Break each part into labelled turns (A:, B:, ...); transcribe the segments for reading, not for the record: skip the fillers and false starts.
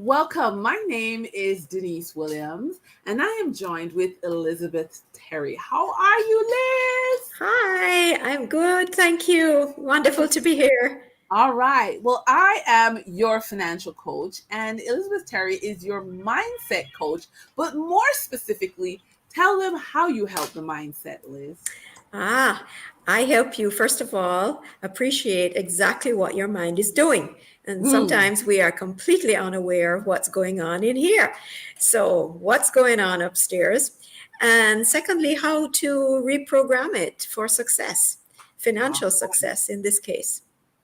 A: Welcome. My name is Dennise Williams, and I am joined with Elizabeth Terry. How are you, Liz?
B: Hi, I'm good. Thank you. Wonderful to be here.
A: All right. Well, I am your financial coach, and Elizabeth Terry is your mindset coach. But more specifically, tell them how you help the mindset, Liz.
B: Ah, I help you, first of all, appreciate exactly what your mind is doing. And
A: Hmm.
B: sometimes we are completely unaware of what's going on in here. So, what's going on upstairs? And secondly, how to reprogram it for success,
A: All
B: financial
A: right.
B: success in this case.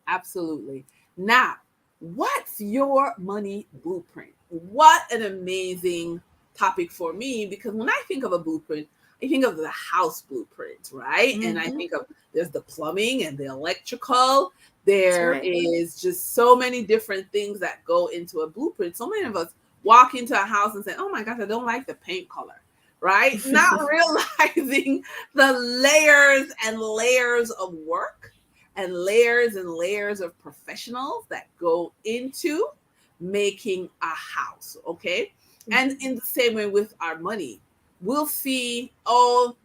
A: Absolutely. Now, what's your money blueprint? What an amazing topic for me because when I think of a blueprint, I think of the house blueprint, right? And I
B: Hmm.
A: think of there's the plumbing and the electrical.
B: That's
A: There
B: right.
A: is just so many different things that go into a blueprint. So many of us walk into a house and say, "Oh my gosh, I don't like the paint color." Right? Not realizing the layers and layers of work and layers of professionals that go into making a house. Okay. And in the same way with our money, we'll see, oh,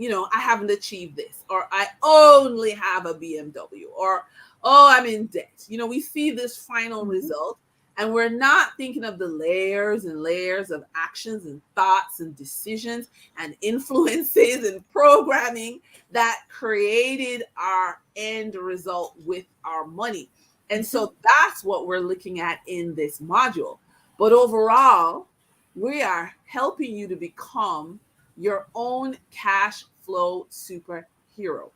A: I haven't achieved this, or I only have a BMW, or oh, I'm in debt. We see this final
B: Mhm.
A: result, and we're not thinking of the layers and layers of actions and thoughts and decisions and influences and programming that created our end result with our money. And
B: Mhm.
A: so that's what we're looking at in this module. But overall, we are helping you to become your own cash flow superhero.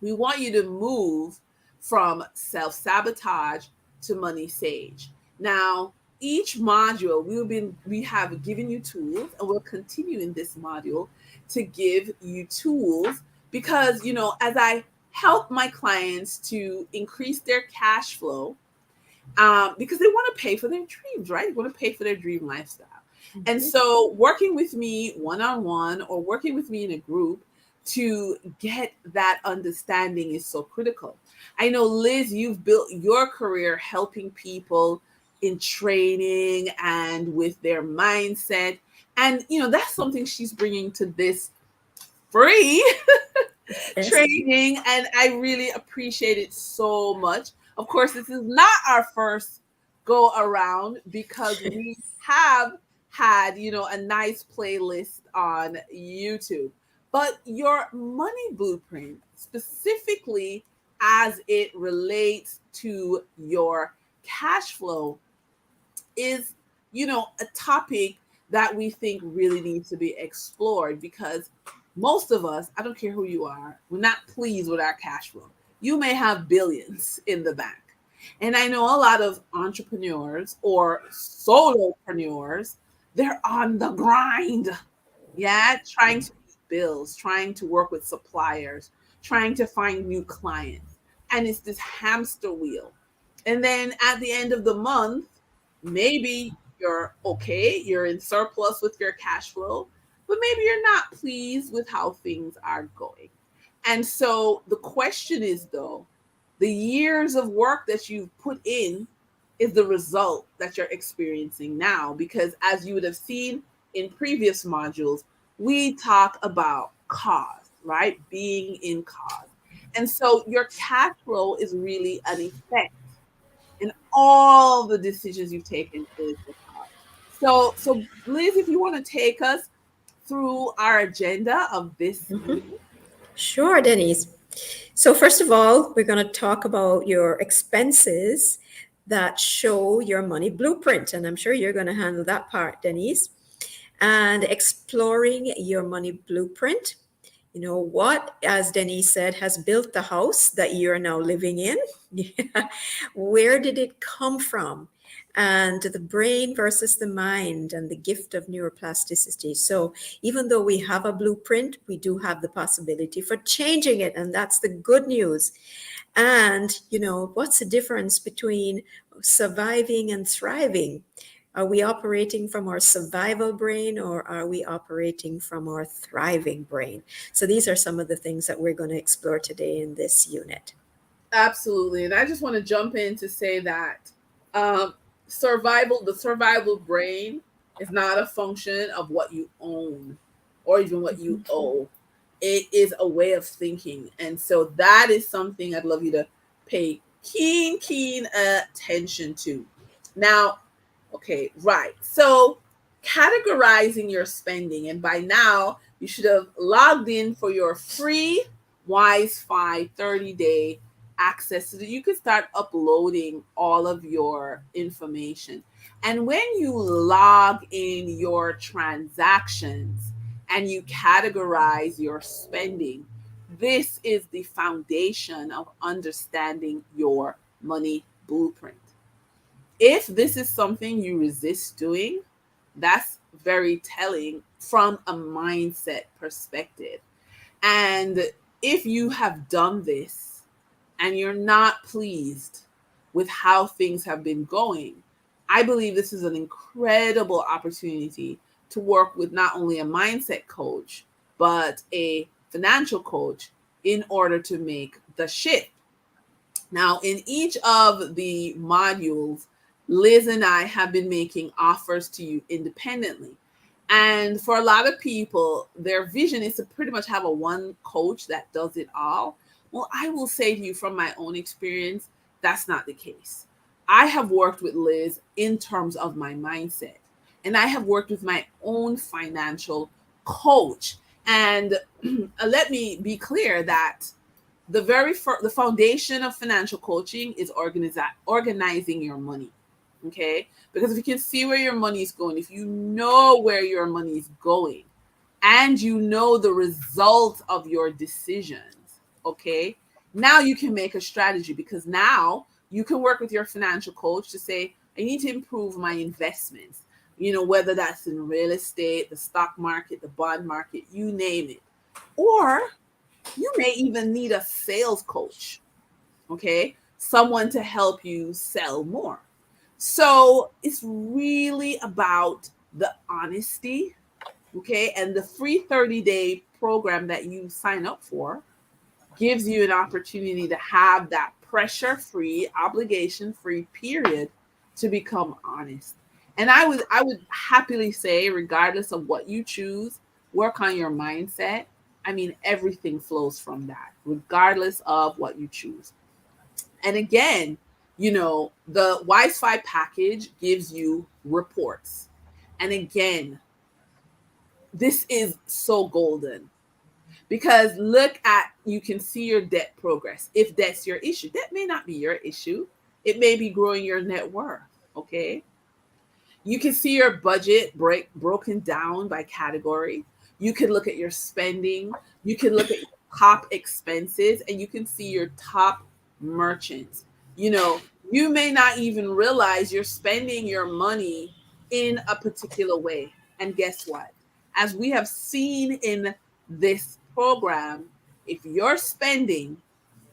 A: We want you to move from self sabotage to money sage. Now, each module we have given you tools, and we'll continue in this module to give you tools because as I help my clients to increase their cash flow, because they want to pay for their dreams, right? They want to pay for their dream lifestyle. And
B: Mhm.
A: so, working with me one on one or working with me in a group to get that understanding is so critical. I know, Liz, you've built your career helping people in training and with their mindset. And, that's something she's bringing to this free
B: Yes.
A: training, and I really appreciate it so much. Of course, this is not our first go around because we have had, a nice playlist on YouTube. But your money blueprint, specifically as it relates to your cash flow, is, a topic that we think really needs to be explored because most of us, I don't care who you are, we're not pleased with our cash flow. You may have billions in the bank. And I know a lot of entrepreneurs or solopreneurs, they're on the grind. Yeah, trying to meet bills, trying to work with suppliers, trying to find new clients. And it's this hamster wheel. And then at the end of the month, maybe you're okay, you're in surplus with your cash flow, but maybe you're not pleased with how things are going. And so the question is, though, the years of work that you've put in is the result that you're experiencing now. Because as you would have seen in previous modules, we talk about cause, right? Being in cause. And so your cash flow is really an effect in all the decisions you've taken is the cause. So Liz, if you want to take us through our agenda of this
B: Mhm.
A: evening.
B: Sure, Denise. So, first of all, we're going to talk about your expenses that show your money blueprint. And I'm sure you're going to handle that part, Denise. And exploring your money blueprint. You know what, as Denise said, has built the house that you're now living in. Yeah. Where did it come from? And the brain versus the mind and the gift of neuroplasticity. So, even though we have a blueprint, we do have the possibility for changing it. And that's the good news. And, what's the difference between surviving and thriving? Are we operating from our survival brain or are we operating from our thriving brain? So these are some of the things that we're going to explore today in this unit.
A: Absolutely. And I just want to jump in to say that um, the survival brain is not a function of what you own or even what you owe. It is a way of thinking. And so that is something I'd love you to pay keen attention to. Now, okay, right. So categorizing your spending, and by now you should have logged in for your free WizeFi 30-day access so that you can start uploading all of your information. And when you log in your transactions and you categorize your spending, this is the foundation of understanding your money blueprint. If this is something you resist doing, that's very telling from a mindset perspective. And if you have done this and you're not pleased with how things have been going, I believe this is an incredible opportunity to work with not only a mindset coach, but a financial coach in order to make the shift. Now, in each of the modules, Liz and I have been making offers to you independently. And for a lot of people, their vision is to pretty much have a one coach that does it all. Well, I will say to you from my own experience, that's not the case. I have worked with Liz in terms of my mindset, and I have worked with my own financial coach. And let me be clear that the foundation of financial coaching is organizing your money. Okay, because if you can see where your money is going, if you know where your money is going, and you know the result of your decisions, okay, now you can make a strategy, because now you can work with your financial coach to say, I need to improve my investments, whether that's in real estate, the stock market, the bond market, you name it. Or you may even need a sales coach, okay? Someone to help you sell more. So it's really about the honesty, okay? And the free 30-day program that you sign up for gives you an opportunity to have that pressure free, obligation free period to become honest. And I would happily say, regardless of what you choose, work on your mindset. I mean, everything flows from that, regardless of what you choose. And again, the WizeFi package gives you reports. And again, this is so golden, because look at, you can see your debt progress. If that's your issue, that may not be your issue. It may be growing your net worth. Okay. You can see your budget broken down by category. You can look at your spending. You can look at your top expenses, and you can see your top merchants. You may not even realize you're spending your money in a particular way. And guess what? As we have seen in this program, if your spending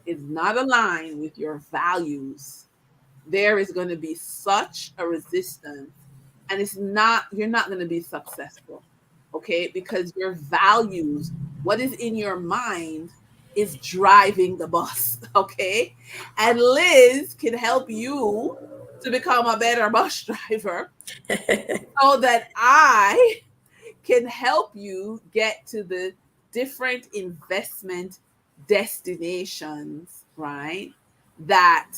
A: is not aligned with your values, there is going to be such a resistance, and you're not going to be successful. Okay, because your values, what is in your mind, is driving the bus. Okay, and Liz can help you to become a better bus driver, so that I can help you get to the different investment destinations, right? That,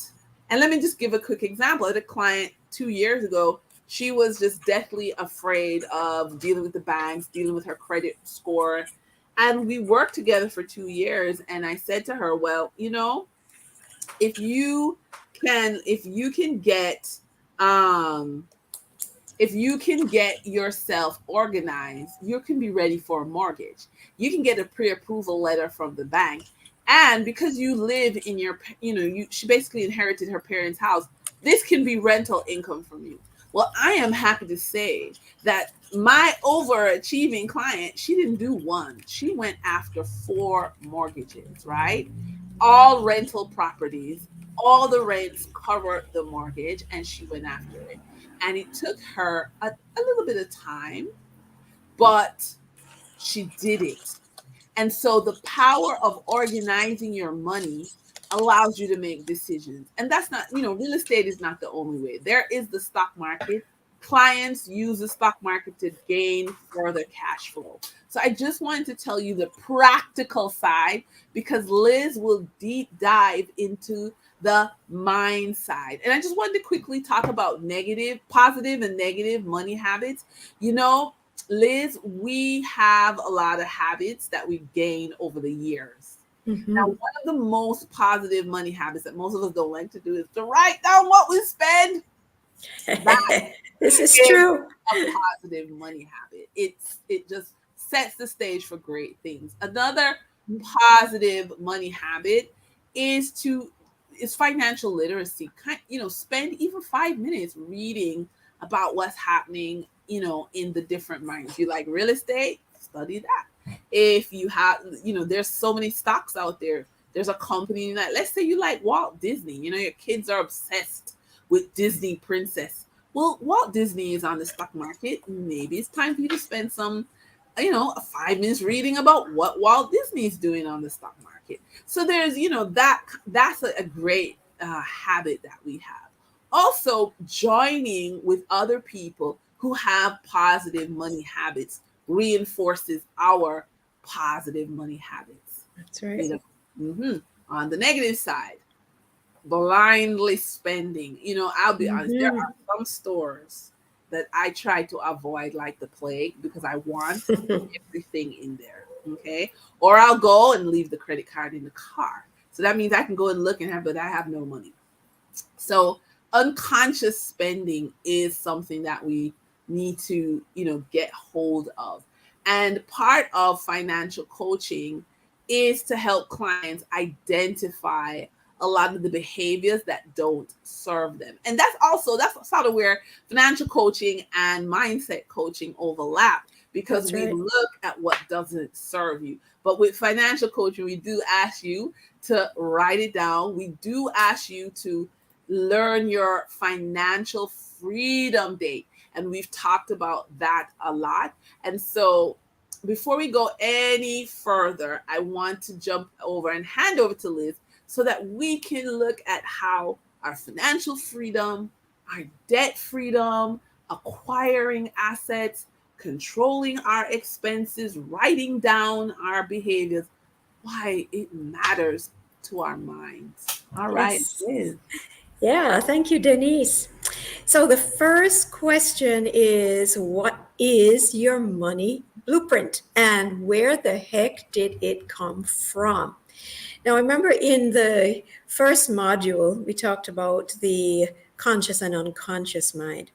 A: and let me just give a quick example. I had a client 2 years ago. She was just deathly afraid of dealing with the banks, dealing with her credit score. And we worked together for 2 years. And I said to her, well, if you can get, um, if you can get yourself organized, you can be ready for a mortgage. You can get a pre-approval letter from the bank. And because you live in she basically inherited her parents' house, this can be rental income from you. Well, I am happy to say that my overachieving client, she didn't do one. She went after 4 mortgages, right? All rental properties, all the rents covered the mortgage, and she went after it. And it took her a little bit of time, but she did it. And so the power of organizing your money allows you to make decisions. And that's not, real estate is not the only way. There is the stock market. Clients use the stock market to gain further cash flow. So I just wanted to tell you the practical side because Liz will deep dive into the mind side. And I just wanted to quickly talk about positive and negative money habits. You know, Liz, we have a lot of habits that we've gained over the years. Now,
B: Mm-hmm.
A: one of the most positive money habits that most of us don't like to do is to write down what we spend. That
B: This is
A: is
B: true.
A: a positive money habit. It just sets the stage for great things. Another positive money habit is to is financial literacy. Spend even 5 minutes reading about what's happening, in the different markets. You like real estate? Study that. If you have, there's so many stocks out there. There's a company that, let's say you like Walt Disney, your kids are obsessed with Disney princess. Well, Walt Disney is on the stock market. Maybe it's time for you to spend some, 5 minutes reading about what Walt Disney is doing on the stock market. So there's, that's a great habit that we have. Also, joining with other people who have positive money habits reinforces our positive money habits.
B: That's right.
A: You know, on the negative side, blindly spending. I'll be honest, there
B: Mm-hmm.
A: are some stores that I try to avoid like the plague because I want everything in there. Okay. Or I'll go and leave the credit card in the car. So that means I can go and look and have, but I have no money. So unconscious spending is something that we need to, get hold of. And part of financial coaching is to help clients identify a lot of the behaviors that don't serve them. And that's sort of where financial coaching and mindset coaching overlap because
B: That's
A: we
B: right.
A: look at what doesn't serve you. But with financial coaching, we do ask you to write it down. We do ask you to learn your financial freedom date. And we've talked about that a lot. And so before we go any further, I want to jump over and hand over to Liz so that we can look at how our financial freedom, our debt freedom, acquiring assets, controlling our expenses, writing down our behaviors, why it matters to our minds. All right,
B: Yes.
A: Liz.
B: Yeah, thank you, Denise. So the first question is, what is your money blueprint and where the heck did it come from? Now, remember in the first module, we talked about the conscious and unconscious mind.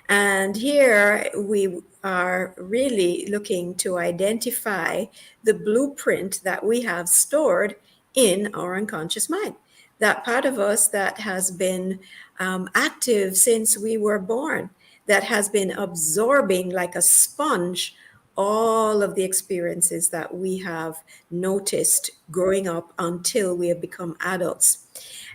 B: And here we are really looking to identify the blueprint that we have stored in our unconscious mind. That part of us that has been active since we were born, that has been absorbing like a sponge all of the experiences that we have noticed growing up until we have become adults.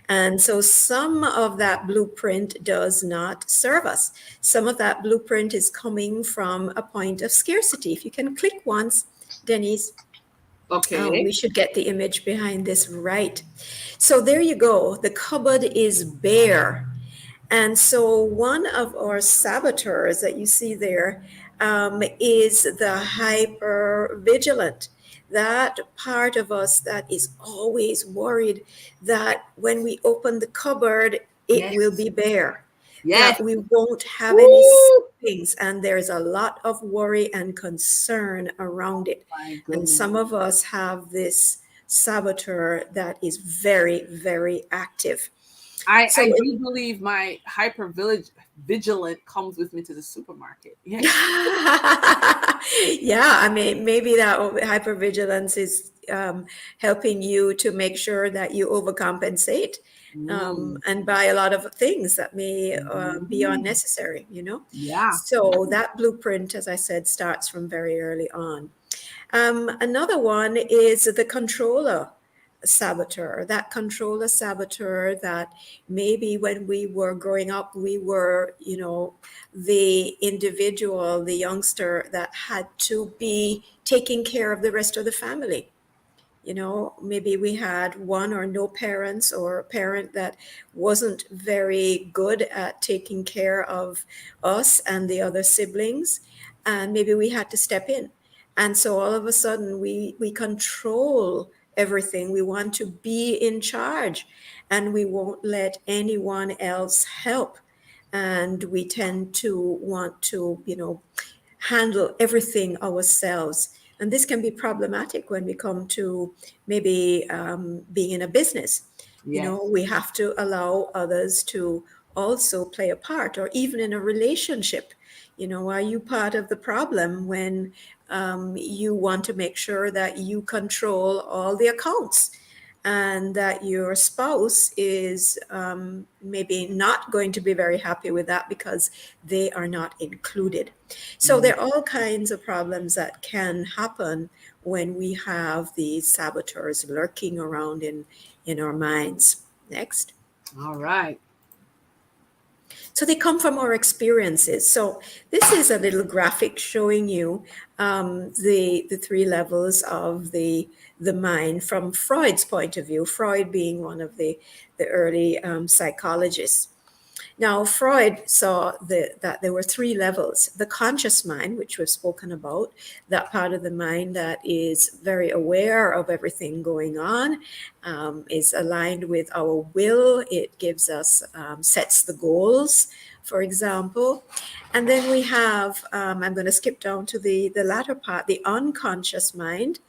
B: And so some of that blueprint does not serve us. Some of that blueprint is coming from a point of scarcity. If you can click once, Denise,
A: Okay.
B: we should get the image behind this right. So there you go. The cupboard is bare. And so one of our saboteurs that you see there is the hyper vigilant. That part of us that is always worried that when we open the cupboard, it will
A: Yes.
B: be bare,
A: Yes.
B: that we won't have any
A: Woo!
B: savings. And there's a lot of worry and concern around it.
A: My
B: And
A: goodness.
B: some of us have this saboteur that is very, very active.
A: I
B: So
A: do believe my hyper village vigilant comes with me to the supermarket. Yes.
B: yeah, I mean, maybe that hypervigilance is helping you to make sure that you overcompensate
A: Mm.
B: and buy a lot of things that may be
A: Mm.
B: unnecessary, you know?
A: Yeah.
B: So that blueprint, as I said, starts from very early on. Another one is the controller saboteur, that controller saboteur that maybe when we were growing up, we were, the individual, the youngster that had to be taking care of the rest of the family. Maybe we had one or no parents, or a parent that wasn't very good at taking care of us and the other siblings, and maybe we had to step in. And so all of a sudden we control everything. We want to be in charge, and we won't let anyone else help. And we tend to want to, handle everything ourselves. And this can be problematic when we come to maybe being in a business.
A: Yes.
B: We have to allow others to also play a part, or even in a relationship. Are you part of the problem when you want to make sure that you control all the accounts, and that your spouse is maybe not going to be very happy with that because they are not included? So
A: Mm.
B: there are all kinds of problems that can happen when we have these saboteurs lurking around in our minds. Next.
A: All right.
B: So they come from our experiences. So this is a little graphic showing you the three levels of the mind from Freud's point of view. Freud being one of the early psychologists. Now, Freud saw that there were three levels: the conscious mind, which we've spoken about, that part of the mind that is very aware of everything going on, is aligned with our will. It gives us, sets the goals, for example. And then we have, I'm going to skip down to the latter part, the unconscious mind,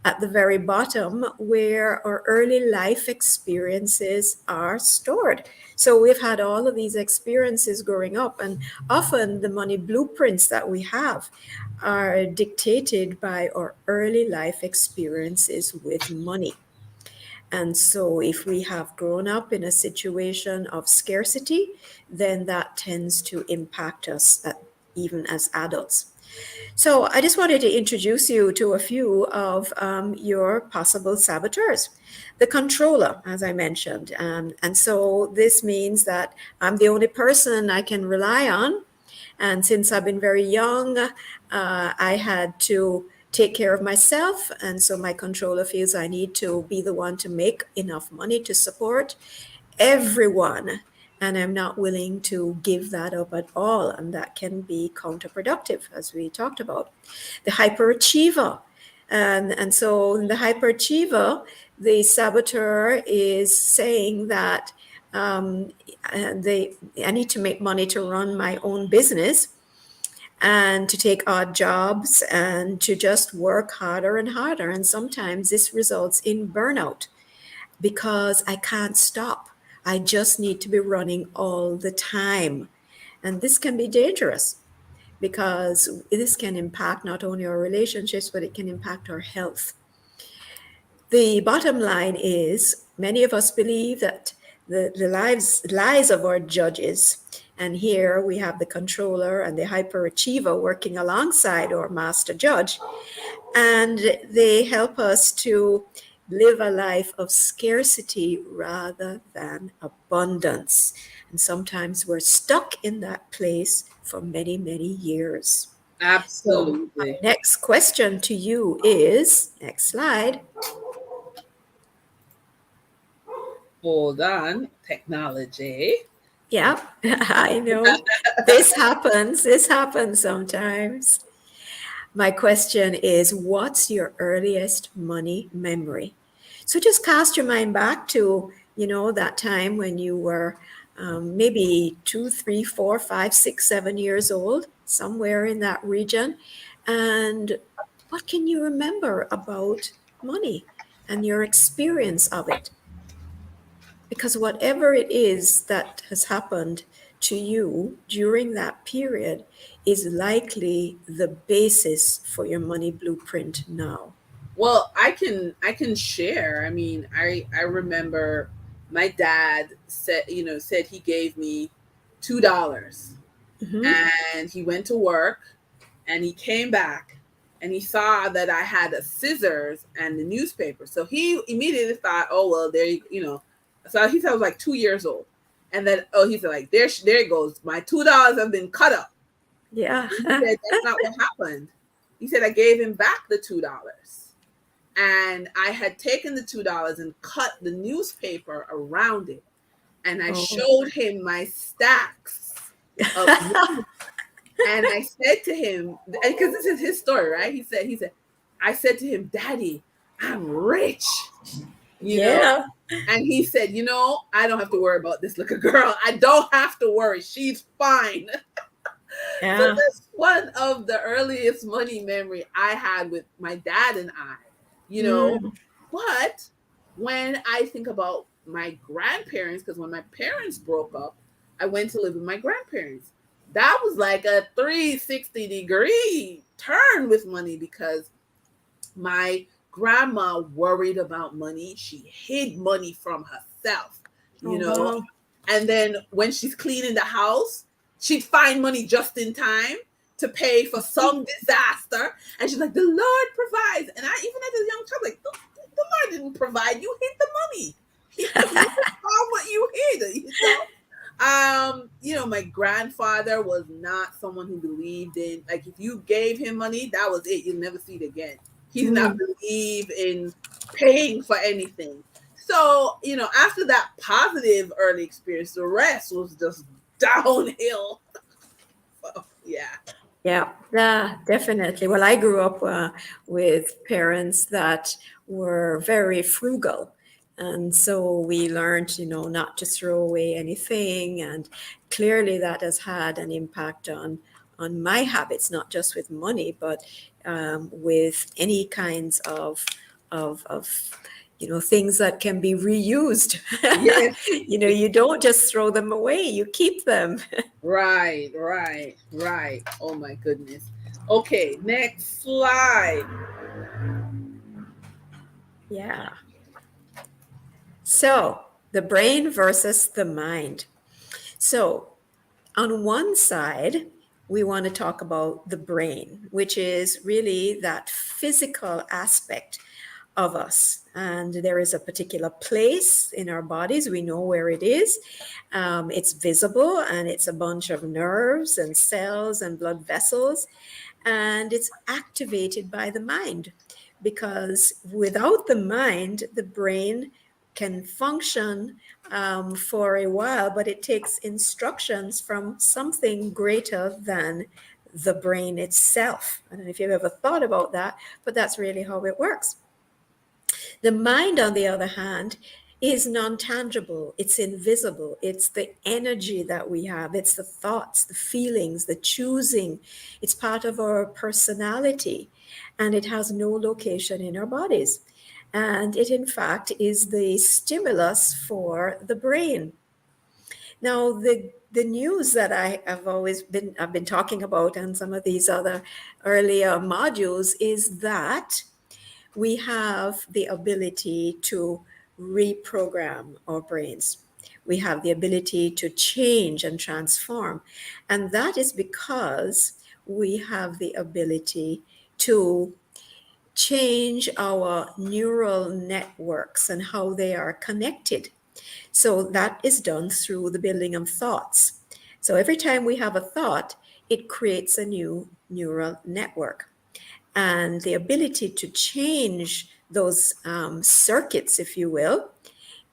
B: at the very bottom, where our early life experiences are stored. So we've had all of these experiences growing up, and often the money blueprints that we have are dictated by our early life experiences with money. And so if we have grown up in a situation of scarcity, then that tends to impact us even as adults. So I just wanted to introduce you to a few of your possible saboteurs. The controller, as I mentioned. And so this means that I'm the only person I can rely on. And since I've been very young, I had to take care of myself. And so my controller feels I need to be the one to make enough money to support everyone. And I'm not willing to give that up at all. And that can be counterproductive, as we talked about. The hyperachiever. And so in the hyperachiever, the saboteur is saying that I need to make money to run my own business, and to take odd jobs, and to just work harder and harder. And sometimes this results in burnout because I can't stop. I just need to be running all the time. And this can be dangerous because this can impact not only our relationships, but it can impact our health. The bottom line is many of us believe that the lies of our judges, and here we have the controller and the hyperachiever working alongside our master judge, and they help us to live a life of scarcity rather than abundance. And sometimes we're stuck in that place for many, many years. So my
A: Absolutely.
B: next question to you is, next slide.
A: Hold on. Technology.
B: Yeah, I know. This happens. This happens sometimes. My question is, what's your earliest money memory? So just cast your mind back to, that time when you were maybe 2, 3, 4, 5, 6, 7 years old, somewhere in that region. And what can you remember about money and your experience of it? Because whatever it is that has happened to you during that period is likely the basis for your money blueprint now.
A: Well, I can share. I mean, I remember my dad said he gave me $2,
B: Hmm.
A: and he went to work, and he came back, and he saw that I had a scissors and the newspaper. So he immediately thought, oh well, So he said I was like 2 years old, and then he said like there it goes, my $2 have been cut up.
B: Yeah.
A: And he said that's not what happened. He said I gave him back the $2. And I had taken the $2 and cut the newspaper around it. And I
B: Oh.
A: showed him my stacks of money. And I said to him, because this is his story, right? He said, I said to him, Daddy, I'm rich, you know?
B: Yeah.
A: And he said, I don't have to worry about this little girl. I don't have to worry. She's fine. So
B: Yeah.
A: that's one of the earliest money memory I had with my dad and I, you know.
B: Mm.
A: But when I think about my grandparents, because when my parents broke up, I went to live with my grandparents. That was like a 360-degree turn with money because my grandma worried about money. She hid money from herself,
B: Oh,
A: you know.
B: wow.
A: And then when she's cleaning the house, she'd find money just in time to pay for some disaster. And she's like, the Lord provides. And I, even as a young child, like, the Lord didn't provide. You hid the money. You saw what you hid, my grandfather was not someone who believed in, like, if you gave him money, that was it. You'll never see it again. He did not
B: Mm.
A: believe in paying for anything. So, after that positive early experience, the rest was just downhill. So, yeah.
B: Yeah, definitely. Well, I grew up with parents that were very frugal. And so we learned, not to throw away anything. And clearly that has had an impact on my habits, not just with money, but with any kinds of things that can be reused.
A: Yes.
B: You don't just throw them away, you keep them.
A: Right, right, right. Oh my goodness. Okay, next slide.
B: Yeah. So, the brain versus the mind. So, on one side, we want to talk about the brain, which is really that physical aspect of us. And there is a particular place in our bodies. We know where it is. It's visible, and it's a bunch of nerves and cells and blood vessels. And it's activated by the mind, because without the mind, the brain can function for a while, but it takes instructions from something greater than the brain itself. I don't know if you've ever thought about that, but that's really how it works. The mind, on the other hand, is non-tangible. It's invisible. It's the energy that we have. It's the thoughts, the feelings, the choosing. It's part of our personality, and it has no location in our bodies. And it, in fact, is the stimulus for the brain. Now, the news that I've been talking about on some of these other earlier modules is that we have the ability to reprogram our brains. We have the ability to change and transform. And that is because we have the ability to change our neural networks and how they are connected. So that is done through the building of thoughts. So every time we have a thought, it creates a new neural network. And the ability to change those circuits, if you will,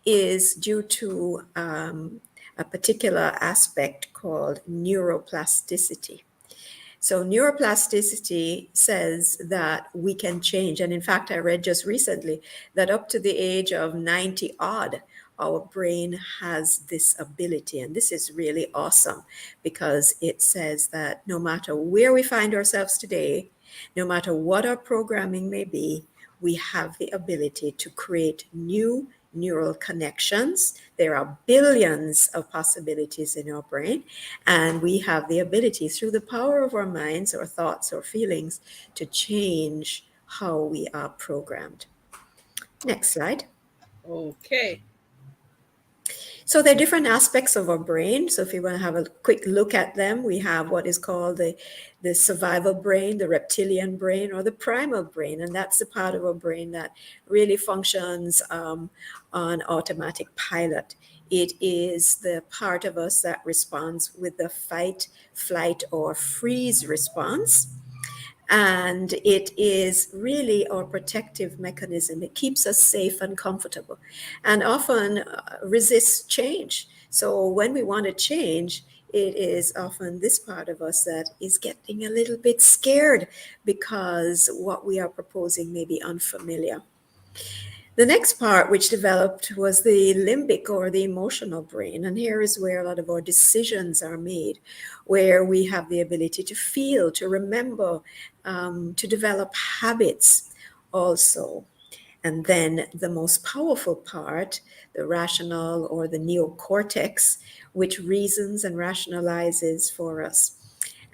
B: is due to a particular aspect called neuroplasticity. So neuroplasticity says that we can change. And in fact, I read just recently that up to the age of 90 odd, our brain has this ability. And this is really awesome, because it says that no matter where we find ourselves today, no matter what our programming may be, we have the ability to create new neural connections. There are billions of possibilities in our brain, and we have the ability, through the power of our minds, or thoughts, or feelings, to change how we are programmed. Next slide.
A: Okay.
B: So there are different aspects of our brain. So if you want to have a quick look at them, we have what is called the survival brain, the reptilian brain, or the primal brain. And that's the part of our brain that really functions on automatic pilot. It is the part of us that responds with the fight, flight, or freeze response. And it is really our protective mechanism. It keeps us safe and comfortable and often resists change. So when we want to change, it is often this part of us that is getting a little bit scared because what we are proposing may be unfamiliar. The next part which developed was the limbic or the emotional brain. And here is where a lot of our decisions are made, where we have the ability to feel, to remember, to develop habits also. And then the most powerful part, the rational or the neocortex, which reasons and rationalizes for us.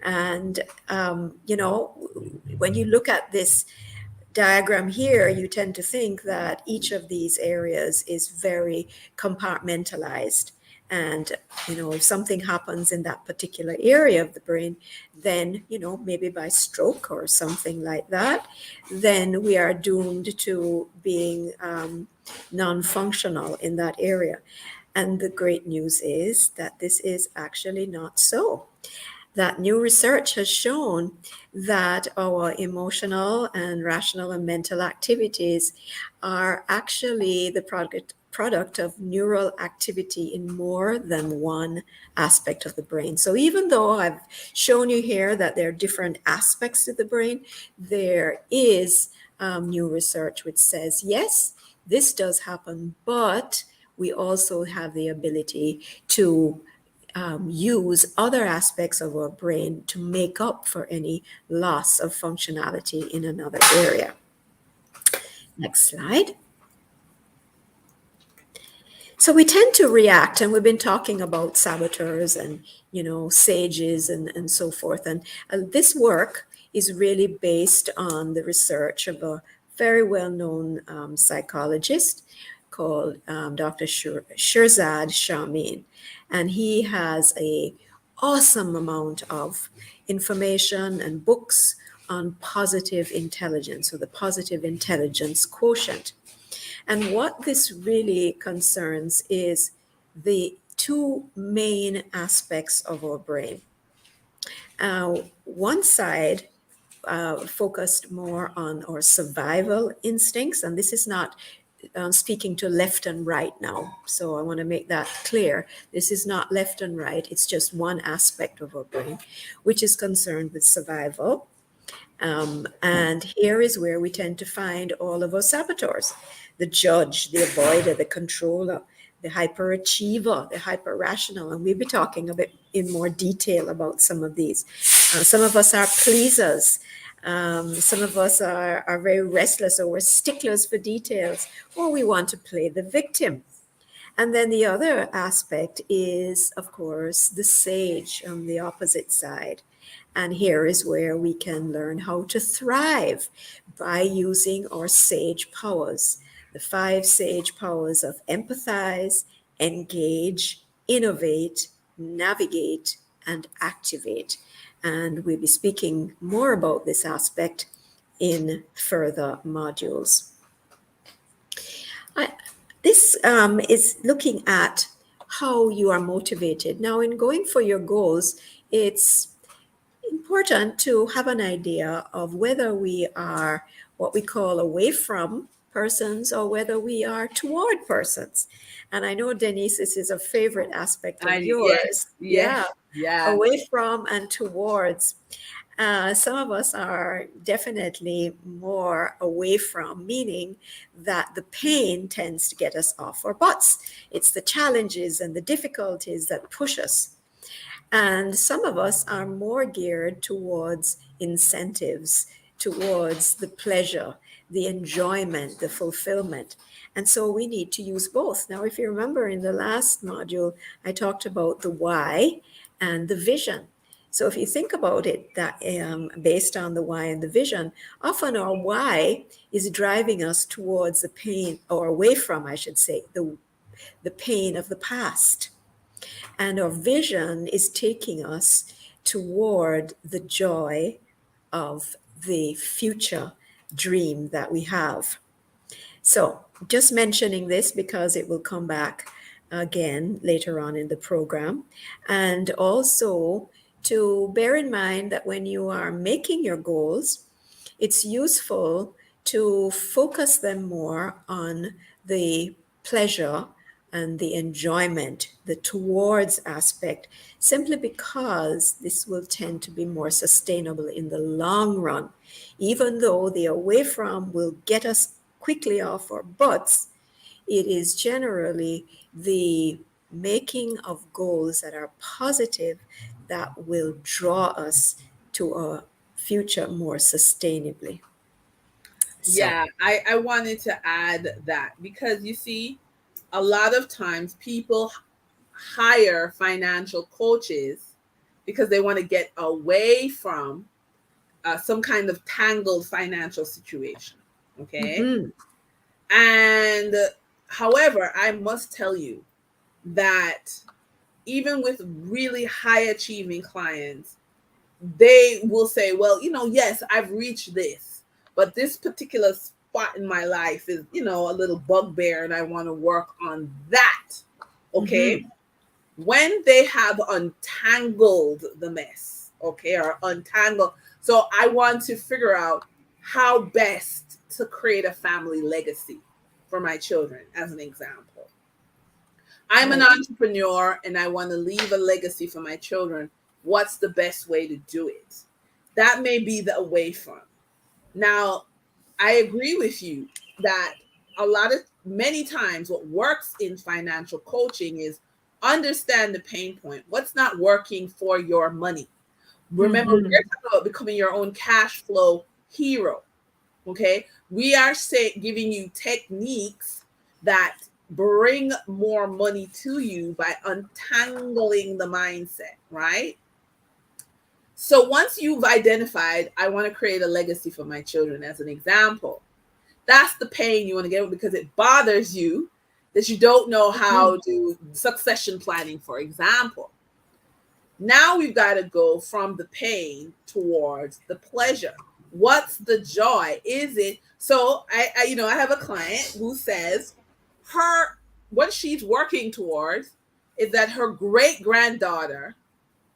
B: And, when you look at this diagram here, you tend to think that each of these areas is very compartmentalized. And, if something happens in that particular area of the brain, then, maybe by stroke or something like that, then we are doomed to being non-functional in that area. And the great news is that this is actually not so. That new research has shown that our emotional and rational and mental activities are actually the product of neural activity in more than one aspect of the brain. So even though I've shown you here that there are different aspects to the brain, there is new research which says, yes, this does happen, but we also have the ability to use other aspects of our brain to make up for any loss of functionality in another area. Next slide. So we tend to react, and we've been talking about saboteurs and, sages and so forth. And this work is really based on the research of a very well-known psychologist called Dr. Shirzad Shameen. And he has a awesome amount of information and books on positive intelligence, or the positive intelligence quotient. And what this really concerns is the two main aspects of our brain. One side focused more on our survival instincts, and this is not speaking to left and right now. So I want to make that clear. This is not left and right. It's just one aspect of our brain, which is concerned with survival. And here is where we tend to find all of our saboteurs: the judge, the avoider, the controller, the hyperachiever, the hyper-rational. And we'll be talking a bit in more detail about some of these. Some of us are pleasers. Some of us are very restless, or we're sticklers for details, or we want to play the victim. And then the other aspect is, of course, the sage on the opposite side. And here is where we can learn how to thrive by using our sage powers, the 5 sage powers of empathize, engage, innovate, navigate, and activate. And we'll be speaking more about this aspect in further modules. This is looking at how you are motivated. Now, in going for your goals, it's important to have an idea of whether we are what we call away from persons or whether we are toward persons. And I know, Dennise, this is a favorite aspect of yours.
A: Yeah.
B: Away from and towards. Some of us are definitely more away from, meaning that the pain tends to get us off our butts. It's the challenges and the difficulties that push us. And some of us are more geared towards incentives, towards the pleasure, the enjoyment, the fulfillment. And so we need to use both. Now, if you remember in the last module, I talked about the why and the vision. So if you think about it, that based on the why and the vision, often our why is driving us towards the pain, or away from, I should say, the pain of the past. And our vision is taking us toward the joy of the future dream that we have. So just mentioning this because it will come back again later on in the program. And also to bear in mind that when you are making your goals, it's useful to focus them more on the pleasure and the enjoyment, the towards aspect, simply because this will tend to be more sustainable in the long run. Even though the away from will get us quickly off our butts, it is generally the making of goals that are positive that will draw us to a future more sustainably. So,
A: Yeah, I wanted to add that because you see, a lot of times people hire financial coaches because they want to get away from some kind of tangled financial situation. Okay.
B: mhm,
A: And however, I must tell you that even with really high achieving clients, they will say, well, yes, I've reached this, but this particular spot in my life is, a little bugbear and I want to work on that. Okay.
B: mhm,
A: When they have untangled the mess, okay, or untangled. So I want to figure out how best to create a family legacy for my children, as an example. I'm an
B: right.
A: entrepreneur and I want to leave a legacy for my children. What's the best way to do it? That may be the away from. Now, I agree with you that many times what works in financial coaching is understand the pain point. What's not working for your money? Remember, we're
B: Mhm,
A: talking about becoming your own cash flow hero. Okay. We are giving you techniques that bring more money to you by untangling the mindset, right? So once you've identified, I want to create a legacy for my children, as an example, that's the pain you want to get over because it bothers you that you don't know how
B: mhm,
A: to succession planning, for example. Now we've got to go from the pain towards the pleasure. What's the joy? Is it so? I have a client who says her what she's working towards is that her great granddaughter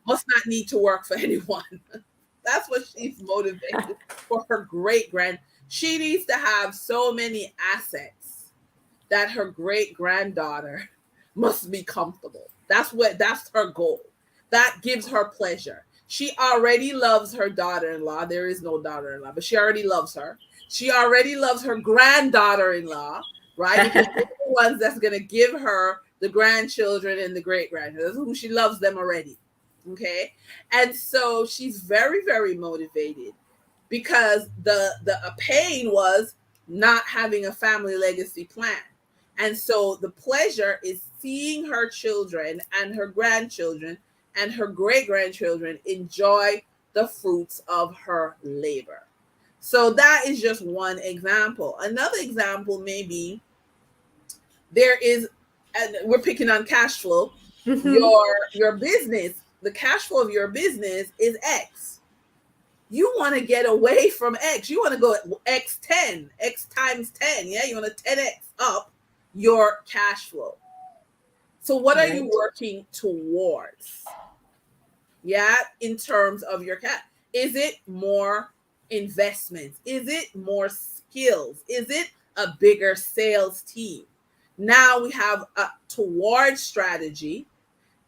A: must not need to work for anyone. That's what she's motivated for her great grand. She needs to have so many assets that her great granddaughter must be comfortable. That's her goal. That gives her pleasure. She already loves her daughter-in-law. There is no daughter-in-law, but she already loves her. She already loves her granddaughter-in-law, right? Because they're the ones that's gonna give her the grandchildren and the great grandchildren. That's who she loves them already. Okay. And so she's very, very motivated because the pain was not having a family legacy plan. And so the pleasure is seeing her children and her grandchildren and her great grandchildren enjoy the fruits of her labor. So that is just one example. Another example may be there is, and we're picking on cash flow,
B: mhm,
A: your business, the cash flow of your business is X. You want to get away from X. You want to go X10, X times 10. Yeah, you want to 10X up your cash flow. So what are you
B: right.
A: working towards? Yeah, in terms of your cash. Is it more investments? Is it more skills? Is it a bigger sales team? Now we have a toward strategy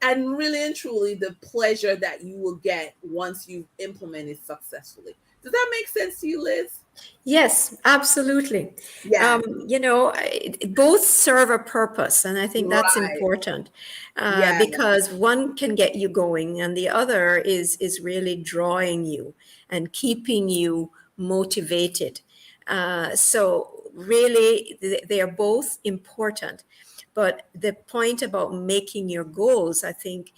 A: and really and truly the pleasure that you will get once you've implemented successfully. Does that make sense to you, Liz?
B: Yes, absolutely.
A: Yeah,
B: Both serve a purpose, and I think that's
A: right.
B: important
A: Yeah,
B: because one can get you going, and the other is really drawing you and keeping you motivated. So really, they are both important. But the point about making your goals, I think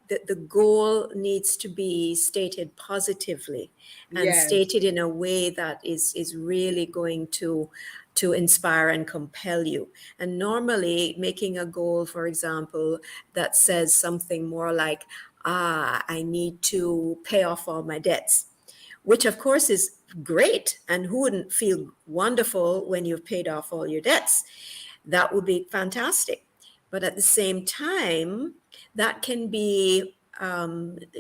B: that the goal needs to be stated positively and
A: yes,
B: stated in a way that is really going to inspire and compel you. And normally making a goal, for example, that says something more like, I need to pay off all my debts, which of course is great. And who wouldn't feel wonderful when you've paid off all your debts? That would be fantastic. But at the same time, that can be,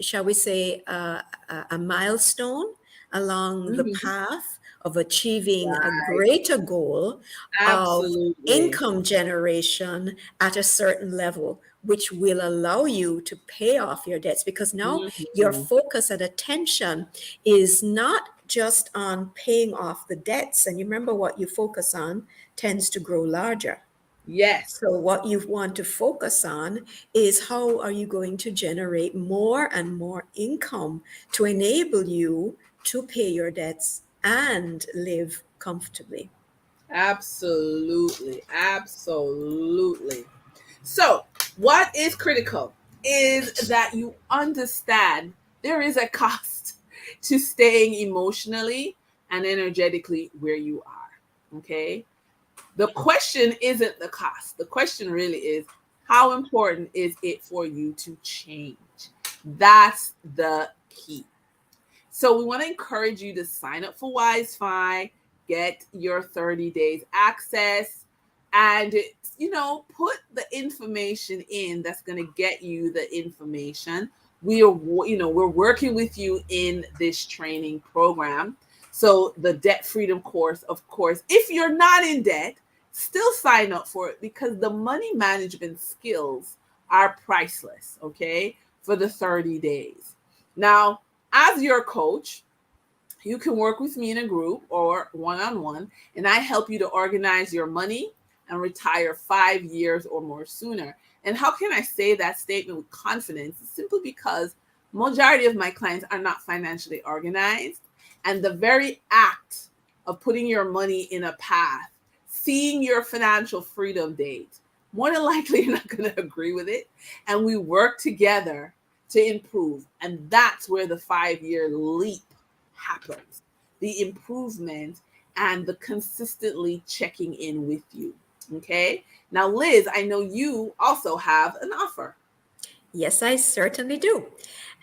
B: shall we say, a milestone along the
A: hmm
B: path of achieving a
A: Right.
B: greater goal of
A: Absolutely.
B: income generation at a certain level, which will allow you to pay off your debts, because now your
A: Mhm.
B: focus and attention is not just on paying off the debts. And you remember, what you focus on tends to grow larger.
A: Yes.
B: So what you want to focus on is how are you going to generate more and more income to enable you to pay your debts and live comfortably.
A: Absolutely. Absolutely. So, what is critical is that you understand there is a cost to staying emotionally and energetically where you are. Okay. The question isn't the cost. The question really is, how important is it for you to change? That's the key. So we want to encourage you to sign up for WizeFi, get your 30 days access, and put the information in that's going to get you the information. We're working with you in this training program. So the debt freedom course, of course, if you're not in debt, still sign up for it, because the money management skills are priceless, okay, for the 30 days. Now, as your coach, you can work with me in a group or one-on-one, and I help you to organize your money and retire 5 years or more sooner. And how can I say that statement with confidence? It's simply because majority of my clients are not financially organized, and the very act of putting your money in a path, seeing your financial freedom date, more than likely you're not going to agree with it. And we work together to improve. And that's where the 5 year leap happens, the improvement and the consistently checking in with you. Okay. Now, Liz, I know you also have an offer.
B: Yes, I certainly do.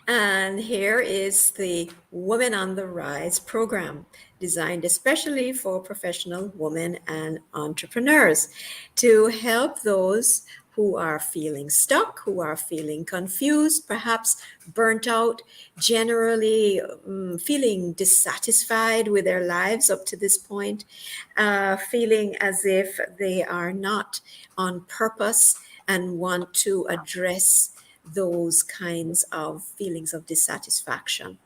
B: And here is the Women on the Rise program, designed especially for professional women and entrepreneurs to help those who are feeling stuck, who are feeling confused, perhaps burnt out, generally feeling dissatisfied with their lives up to this point, feeling as if they are not on purpose, and want to address those kinds of feelings of dissatisfaction.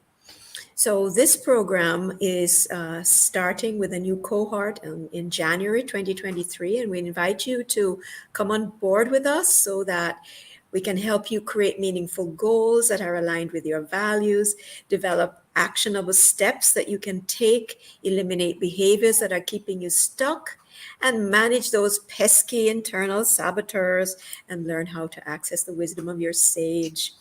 B: So this program is starting with a new cohort in January 2023, and we invite you to come on board with us so that we can help you create meaningful goals that are aligned with your values, develop actionable steps that you can take, eliminate behaviors that are keeping you stuck, and manage those pesky internal saboteurs, and learn how to access the wisdom of your sage.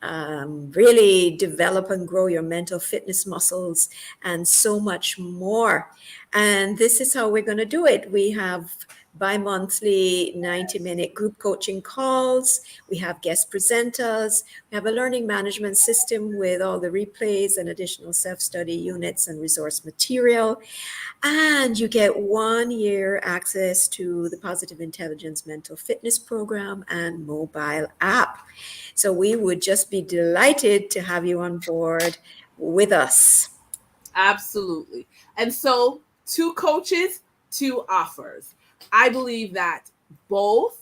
B: Really develop and grow your mental fitness muscles, and so much more. And this is how we're going to do it. We have bi-monthly 90-minute group coaching calls. We have guest presenters. We have a learning management system with all the replays and additional self-study units and resource material. And you get 1 year access to the Positive Intelligence Mental Fitness Program and mobile app. So we would just be delighted to have you on board with us.
A: Absolutely. And so, two coaches, two offers. I believe that both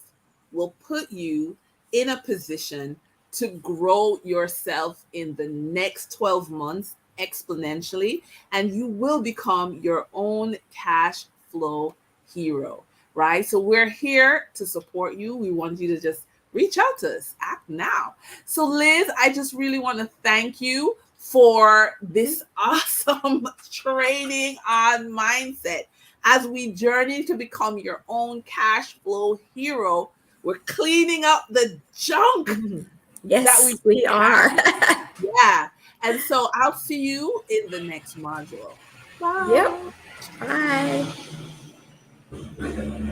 A: will put you in a position to grow yourself in the next 12 months exponentially, and you will become your own cash flow hero, right? So, we're here to support you. We want you to just reach out to us, act now. So, Liz, I just really want to thank you for this awesome training on mindset. As we journey to become your own cash flow hero, we're cleaning up the junk that we
B: Yes, we are.
A: carry. Yeah. And so I'll see you in the next module.
B: Yep.
A: Bye.
B: Bye.